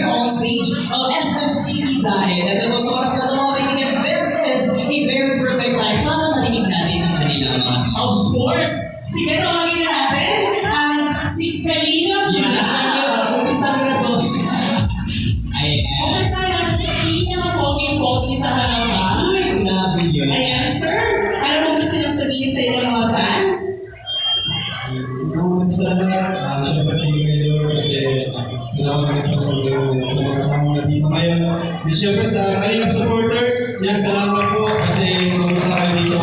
here on stage of SMCB Daet. At ang sa oras na ito mga kaibigan, this is a very perfect time para marinig natin ang kanilang mga. Of course! Sige, tawagin na natin ang si Kalingap. Umpisa ko na to. Umpisa natin sa pinaka-pogi-pogi sa harapan. Uy, grabe yun. Ayan, sir. Ano po gusto niyong sabihin sa inyong mga fans? Sa lahat, syempre thank you kayo kasi salamat na nagpapagawa sa mga tao na dito ngayon. At syempre sa Kalingap supporters, yan salamat po kasi pumunta kayo dito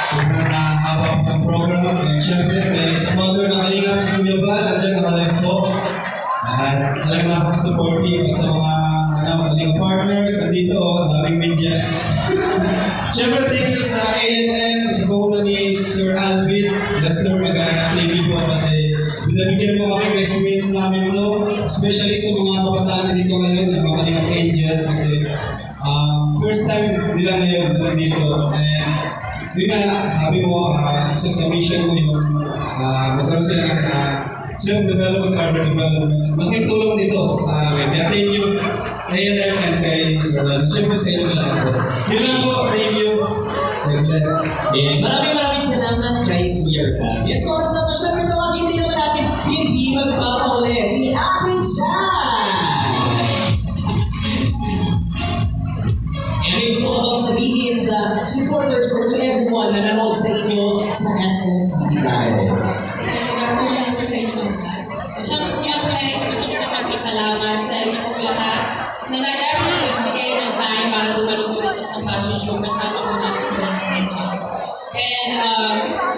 sobrang nakahaba po ng program. And syempre kay sa founder na Kalingap, si Kuya Bal, nandiyan nakalive po. Talagang napaka-supportive at sa mga Kalingap partners, nandito, ang daming media. Siyempre, thank you sa A&M, sa panguna ni Sir Alvin, Lester Magana. Thank you po kasi binabigyan mo kami ng experience namin to, especially sa mga kabataan na dito ngayon, yung mga Kalingap Angels kasi first time nila ngayon nandito. And yun nga, sabi mo, isa sa mission mo yung magkaroon sila ng self-development, career development. Malaking tulong dito sa amin. Kaya thank you A&M and kay Sir Alvin. Siyempre sa inyo lang po. Yun lang po, thank you. God bless. Maraming salamat kay Kuya Grabe. At sa oras na ito, syempre tawagin din naman natin hindi magpapahuli si Ate Chan! And may gusto ko bang sabihin sa supporters or to everyone na nanood sa inyo sa SMCB Daet? Nagpapulong ko sa inyo lahat. At syempre, po nais gusto ko na magpasalamat sa inyo po lahat na nagbigay ng time para dumalo po dito sa fashion show kasama po namin ng Angels. And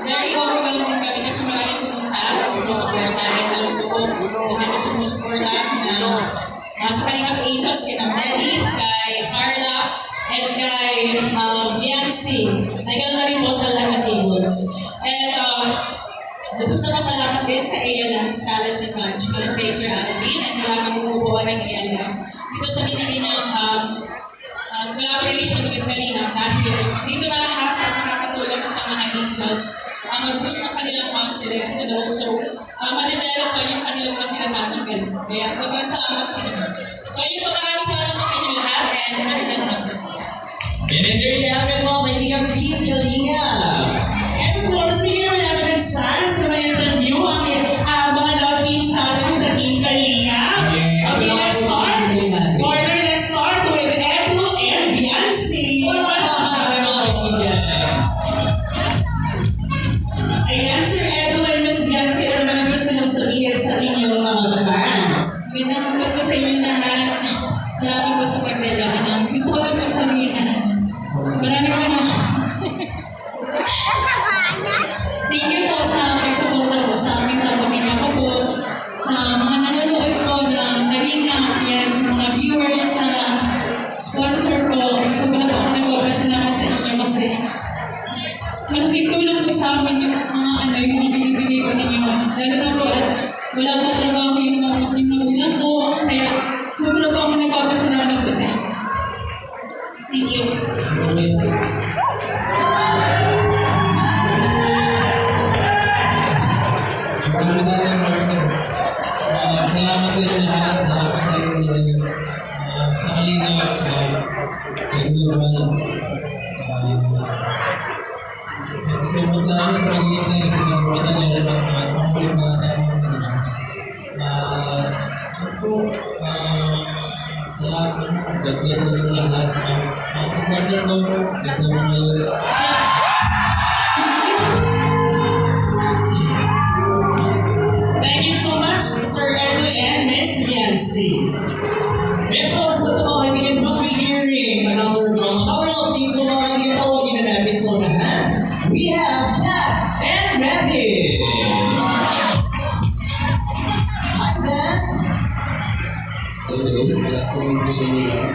very overwhelmed din kami kasi maraming pumunta, sumusuporta. And alam ko po na kami sumusuporta na sa Kalingap Angels, kay Daet, kay Carla, and kay Biancy. Nagano na rin po sa lahat ng tables. And gusto ko salamat din sa ALM Talents and Management kay Sir Alvin at sa lahat ng bumubuo ng ALM dito sa binigay ng collaboration with Kalingap dahil dito nakakatulong sa mga angels mag-boost ng kanilang confidence and also ma-develop pa yung kanilang matirahan ng galing. Kaya sobrang salamat sa inyo. So yun po, maraming salamat po sa inyo lahat and magandang hapon. And there you have it mga kaibigan, Team Kalingap! And of course, bigyan naman natin ng chance na ma-interview ang mga love teams natin sa Team Kalingap. Okay, let's start. Corner, let's start with Edu and Biancy. Ayan, Sir Edu and Miss Biancy, ano naman ang gusto niyong sabihin sa inyong mga fans? Magandang hapon po sa inyo lahat. Salamat po sa pagdala. Gusto ko lang po sabihin na marami po na. Thank you po sa pagsuporta po sa amin, sa pamilya ko po, sa mga nanonood po ng Kalingap, yan, sa mga viewers, sa sponsor po. Sobrang po ako nagpapasalamat sa inyo kasi malaking tulong po sa amin yung mga yung mga binibigay ko ninyo. Lalo na po at wala po trabaho yung magulang ko. Kaya sobrang po ako nagpapasalamat po sa inyo. Thank you. Salamat sa inyo lahat, salamat sa inyo sa Kalingap, thank you naman. Gusto mo salamat sa pagiging na sa nagpapata niyo at pangulit na tanong salamat, God bless sa inyo lahat. Mga supporter ko, God naman ngayon. Thank you so much, Sir Edu and Miss Biancy. Yes, oras na ito mga kaibigan, we'll be hearing another from our love team. Kung mga kaibigan, tawagin na natin sa unahan. We have Daet and Daet. Hi, Daet. Hello, wala akong po sa inyo lang.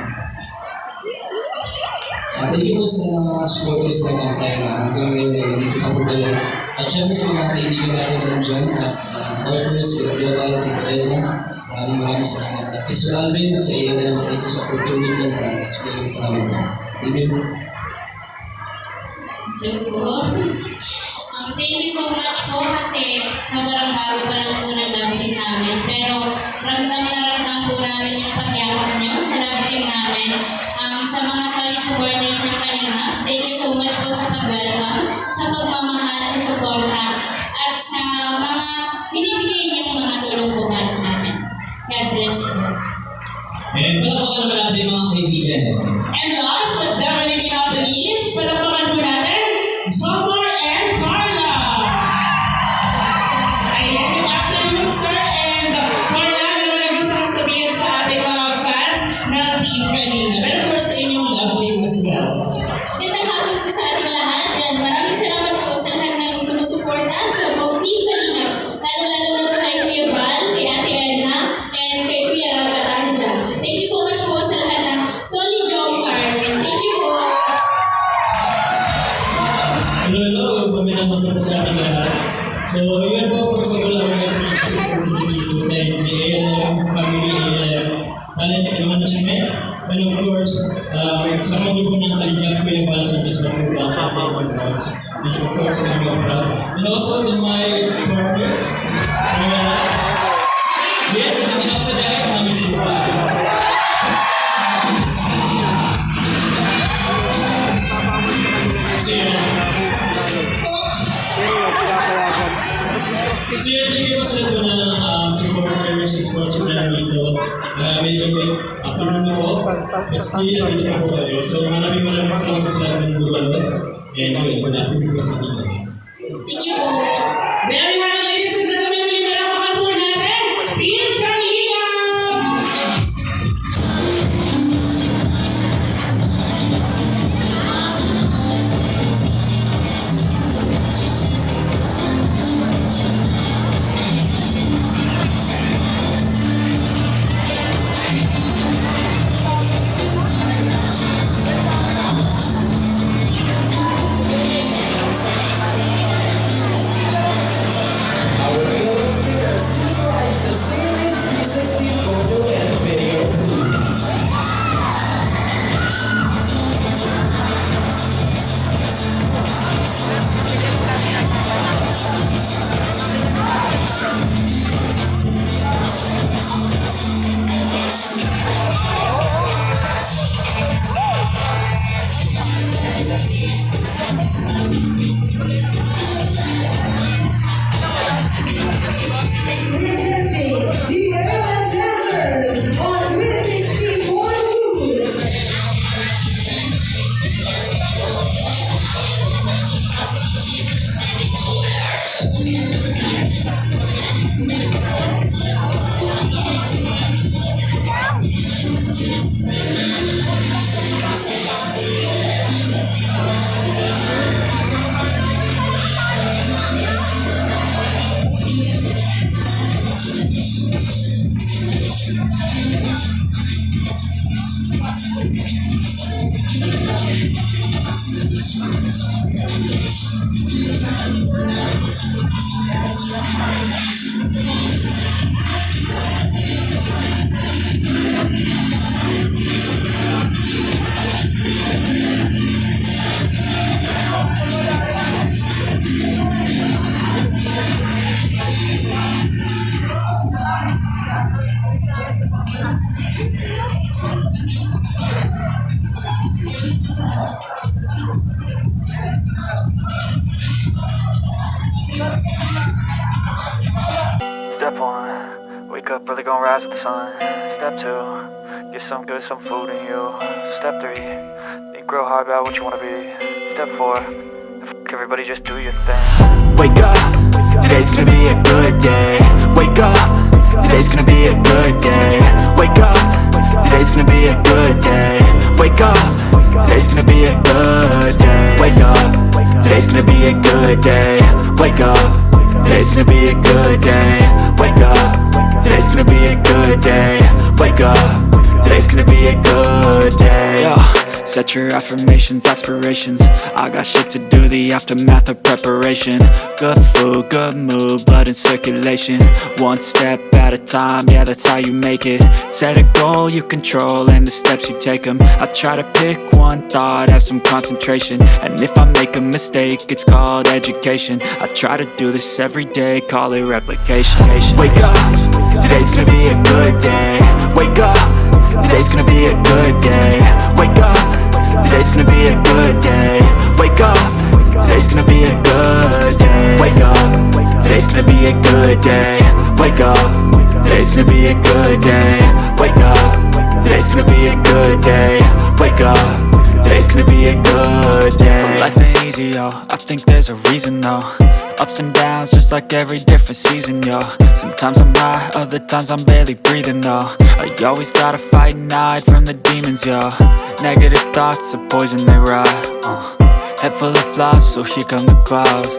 Thank you po sa mga supporters na kantay na hanggang ngayon ay nandito pa po kayo. At syempre sa mga kaibigan natin na nandyan at sa partners, sa Grabe, sa Elena, maraming salamat. At Mr. Alvin at sa ALM, thank you sa opportunity na experience namin. Thank you. Hello po. Thank you so much po kasi sobrang bago pa lang po ng love team namin. Pero ramdam na ramdam po namin yung pagyakap nyo sa love team namin. Sa mga solid supporters ng Kalingap, thank you so much po sa pag-welcome, sa pagmamahal, sa suporta, at sa mga binibigay niyong mga tulong po para sa amin. God bless po. And palakpakan naman natin mga kaibigan. And last but definitely not the least, palakpakan po natin, Jomar and Carla! Ayan, good afternoon, sir. And Carla, ano naman ang gusto kong sabihin sa ating mga fans ng Team Kalingap? Pero of course, sa inyong love team as well. Magandang hapon po sa ating lahat. And maraming salamat po sa lahat ng sumusuporta sa buong Team Kalingap. Lalo-lalo na po kay Kuya Val, kay Ate Edna, and kay Kuya Rabat at Jack. Thank you so much po sa lahat ng solid job, Carl. Thank you po. Hello, paminaman po sa ating lahat. So, yun po, first of all, ang mga opportunity to thank the ALM, family ALM, talent and management, and of course, sa mga po ng Kalingap, Kuya Val Sanchez Matubang, Ate Edwards, which of course, I'm very proud. And also to my partner, yes, ang dinagsa Daet, namiss ko pa. So yun, thank you po sa ito ng supporters and sponsor na dito. Medyo late afternoon na po, but still, dito na po kayo. So maraming salamat sa lahat ng gumalo. And yun, good afternoon po sa ating lahat. Thank you po. There you have it, ladies and gentlemen. Muli palakpakan po natin, Team Kalingap! Step 1, wake up early, gonna rise with the sun. Step 2, get some good, some food in you. Step 3, think real hard about what you wanna be. Step 4, everybody just do your thing. Wake up, today's gonna be a good day. Wake up, today's gonna be a good day. Wake up, today's gonna be a good day. Wake up, today's gonna be a good day. Wake up, today's gonna be a good day. Wake up. Today's gonna be a good day. Wake up. Today's gonna be a good day. Wake up. Today's gonna be a good day. Yo, Set your affirmations, aspirations. I got shit to do, the aftermath of preparation. Good food, good mood, blood in circulation. One step at a time, yeah, that's how you make it. Set a goal you control and the steps you take them. I try to pick one thought, have some concentration. And if I make a mistake, it's called education. I try to do this every day, call it replication. Wake up, today's gonna be a good day. Wake up, today's gonna be a good day. Wake up, today's gonna be a good day. Wake up, today's gonna be a good day. Wake up, today's gonna be a good day. Wake up, today's gonna be a good day. Wake up, today's gonna be a good day. Wake up, today's gonna be a good day. So life ain't easy, yo, I think there's a reason though. Ups and downs, just like every different season, yo. Sometimes I'm high, other times I'm barely breathing, though. I always gotta fight and hide from the demons, yo. Negative thoughts are poison, they rot. Head full of flies, so here come the clouds.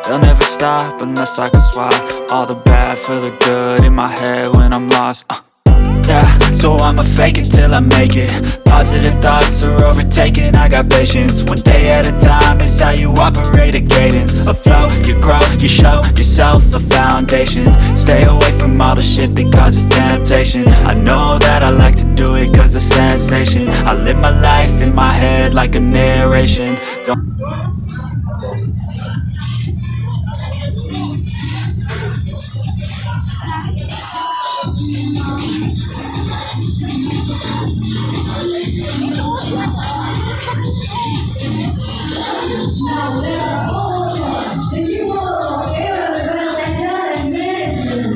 They'll never stop unless I can swap all the bad for the good in my head when I'm lost. Yeah, so I'ma fake it till I make it. Positive thoughts are overtaken, I got patience. One day at a time is how you operate a cadence. A flow, you grow, you show yourself a foundation. Stay away from all the shit that causes temptation. I know that I like to do it cause it's sensation. I live my life in my head like a narration. Now there are all trust, and you all feel the well and done and management.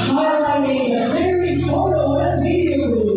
Highlighting a series photo and videos.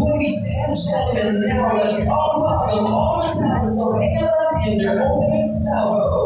Ladies and gentlemen, now let's all welcome all the talents of ALM in their opening salvo.